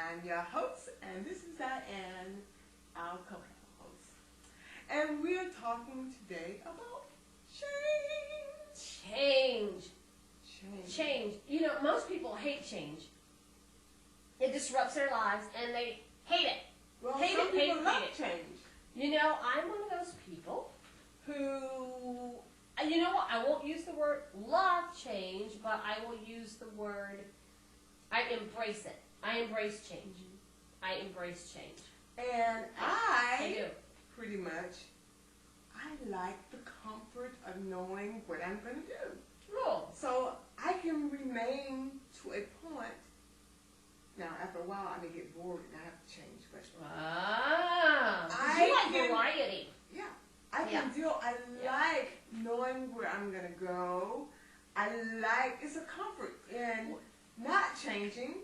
I'm your host, and this is Diane, our co-host. And we're talking today about change. Change. You know, most people hate change. It disrupts their lives, and they hate it. Well, some people love change. You know, I'm one of those people who, you know what, I won't use the word love change, but I will use the word, I embrace it. I embrace change. I embrace change. And I do. Pretty much, I like the comfort of knowing what I'm going to do. Cool. So I can remain to a point. Now, after a while, I may get bored and I have to change. But you like variety. Yeah. I like knowing where I'm going to go. It's a comfort in not changing.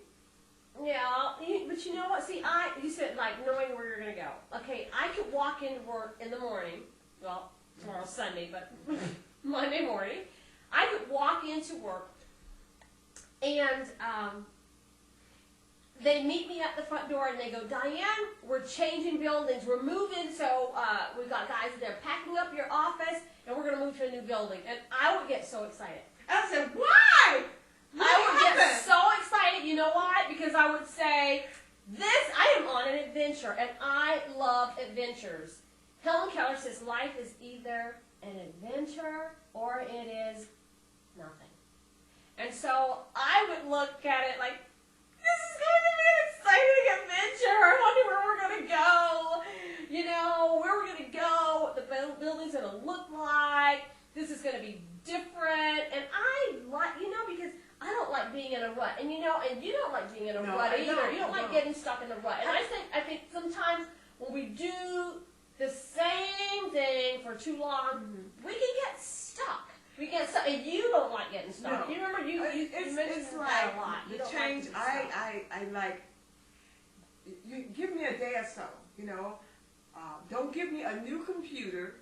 Yeah, but you know what? See, you said like knowing where you're going to go. Okay, I could walk into work in the morning. Well, tomorrow's Sunday, but Monday morning. I could walk into work and they meet me at the front door and they go, Diane, we're changing buildings. We're moving, so we've got guys there packing up your office and we're going to move to a new building. And I would get so excited. I said, why? I would get so excited. You know why? Because I would say, I am on an adventure, and I love adventures. Helen Keller says life is either an adventure or it is nothing. And so I would look at it like, this is going to be an exciting adventure. I wonder where we're going to go. You know, where we're going to go, what the building's going to look like. This is going to be different. And I like, because I don't like being in a rut. And you don't like being in a rut either. You don't like getting stuck in the rut. And I think sometimes when we do the same thing for too long, we can get stuck. We get stuck, and you don't like getting stuck. No. You remember you mentioned that a lot. The change. I like. You give me a day or so. Don't give me a new computer,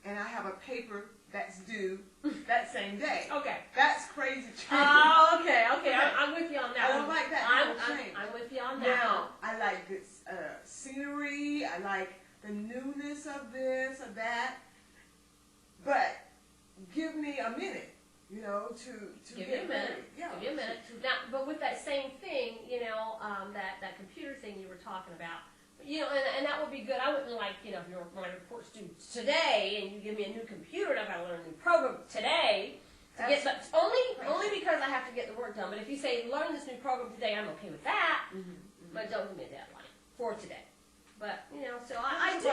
and I have a paper that's due that same day. Okay. That's crazy change. Oh, okay. I'm with you on that. I don't like that change. I'm with you on that. Now, I like good scenery. I like the newness of this or that. But give me a minute, to give get you a minute. ready. Yeah. Give you a minute. Now, but with that same thing, that computer thing you were talking about, and that would be good. I wouldn't like, if my report's due today and you give me a new computer and I've got to learn a new program today. Only because I have to get the work done. But if you say, learn this new program today, I'm okay with that. But don't give me a deadline for today. But, so I do.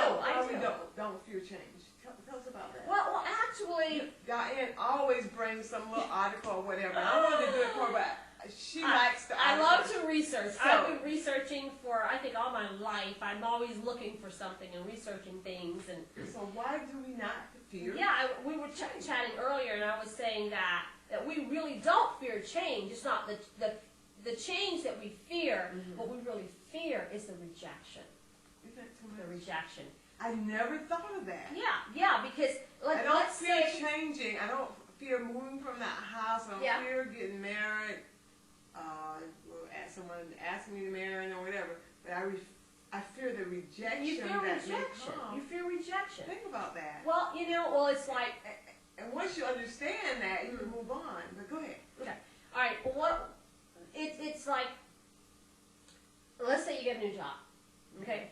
Don't fear change. Tell us about that. Well, actually, Diane always brings some little article or whatever. I wanted to do it for her, but she likes the I article. love to research. I've been researching for, I think, all my life. I'm always looking for something and researching things. And so why do we not fear? Yeah, we were chatting earlier, and I was saying that we really don't fear change. It's not the change that we fear. What we really fear is the rejection. Isn't that too much? The rejection. I never thought of that. Yeah, because I don't fear changing. I don't fear moving from that house. I don't fear getting married. Someone asking me to marry or whatever. But I fear the rejection. You fear rejection. You fear rejection. Think about that. Well, it's like. And once you understand that, you can move on. But go ahead. Okay. All right. Well, it's like. Let's say you get a new job. Okay.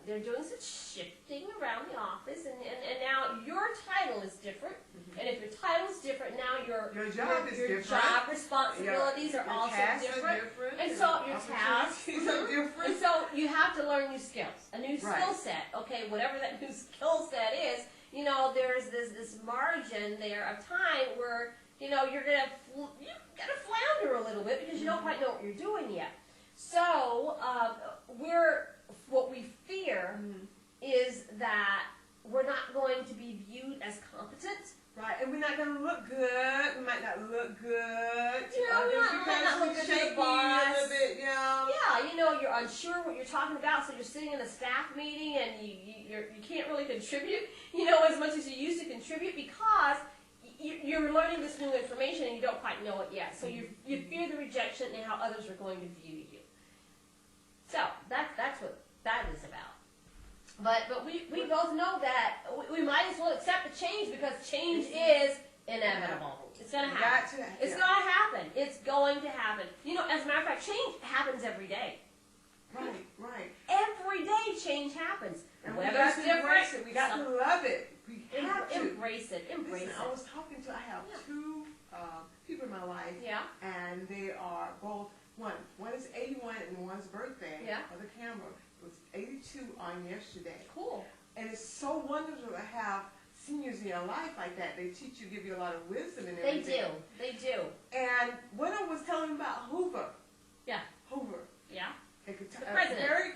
They're doing some shifting around the office, and now your title is different. And if your title is different, now your job is different. Your job responsibilities are also different. And so your tasks are different. And so you have to learn new skills, a new skill set. Okay, whatever that new skill set is, there's this margin there of time where you're gonna flounder a little bit because you don't quite know what you're doing yet. So what we fear is that we're not going to be viewed as competent. Right, and we're not going to look good. We might not look good to we might not look good to the boss. A little bit, Yeah, you're unsure what you're talking about, so you're sitting in a staff meeting and you can't really contribute, as much as you used to contribute because you're learning this new information and you don't quite know it yet. So you fear the rejection and how others are going to view you. So that's what that is about. But we both know that we might as well accept the change because change is inevitable. It's going to happen. It's going to happen. It's going to happen. You know, as a matter of fact, change happens every day. Right. Every day change happens. And the we got weather's to different. embrace it. We got to love it. We have to. Embrace it. Embrace Listen, it. I was talking to, I have two people in my life. Yeah. And they are both, one is 81 and one's birthday. Yeah. Of the camera. It was 82 on yesterday. Cool. And it's so wonderful to have seniors in your life like that. They teach you, give you a lot of wisdom and everything. They do. And when I was telling them about Hoover. Yeah. Hoover. Yeah. They could The president. very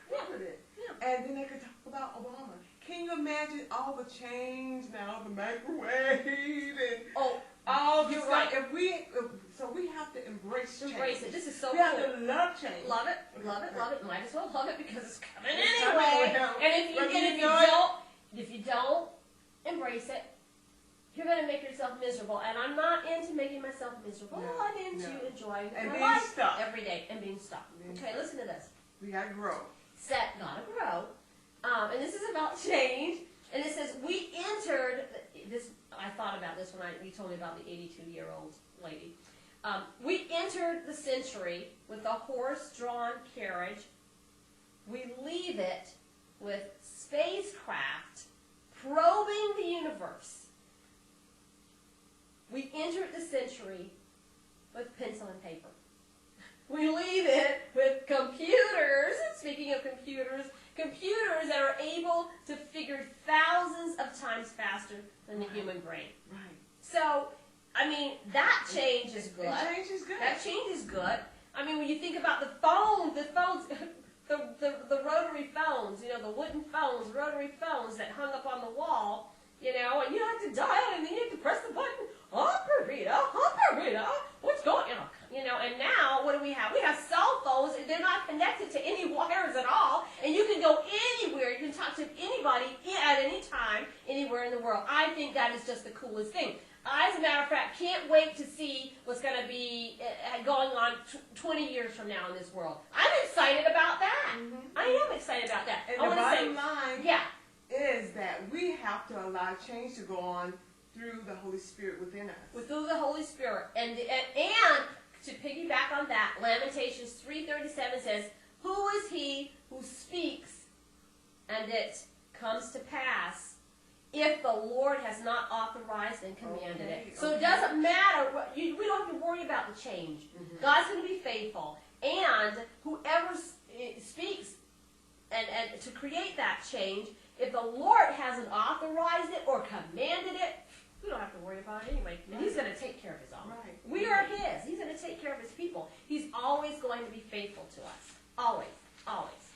confident. Yeah. And then they could talk about Obama. Can you imagine all the change now, the microwave and all the you're stuff? right. So we have to embrace change. Embrace it. This is so we cool. have to love change. Love it. Might as well love it because it's coming It's anyway. coming. And if you don't embrace it, you're going to make yourself miserable. And I'm not into making myself miserable. No, I'm into no. enjoying And my being life stuck. every day and being stuck. Okay, listen to this. We got to grow. Set, gotta grow. And this is about change. And it says, we entered, this. I thought about this when you told me about the 82-year-old lady. We entered the century with a horse-drawn carriage. We leave it with spacecraft probing the universe. We entered the century with pencil and paper. We leave it with computers, speaking of computers that are able to figure thousands of times faster than the human brain. Right. So, I mean, that change is good. Change is good. That change is good. I mean, when you think about the phones, the rotary phones, you know, the wooden phones, rotary phones that hung up on the wall, you know, and you have to dial and then you have to press the button, operator, what's going on? You know, and now, what do we have? We have cell phones, and they're not connected to any wires at all, and you can go anywhere, you can talk to anybody at any time, anywhere in the world. I think that is just the coolest thing. I, as a matter of fact, can't wait to see what's going to be going on 20 years from now in this world. I'm excited about that. I am excited about that. And I the want to bottom say, line is that we have to allow change to go on through the Holy Spirit within us. Through the Holy Spirit. And to piggyback on that, Lamentations 3:37 says, who is he who speaks and it comes to pass if the Lord has not authorized and commanded it? So it doesn't matter. We don't have to worry about the change. God's going to be faithful. And whoever speaks and to create that change, if the Lord hasn't authorized it or commanded it, we don't have to worry about it anyway. And He's going to take care of His own. Right. We are His. He's going to take care of His people. He's always going to be faithful to us. Always. Always.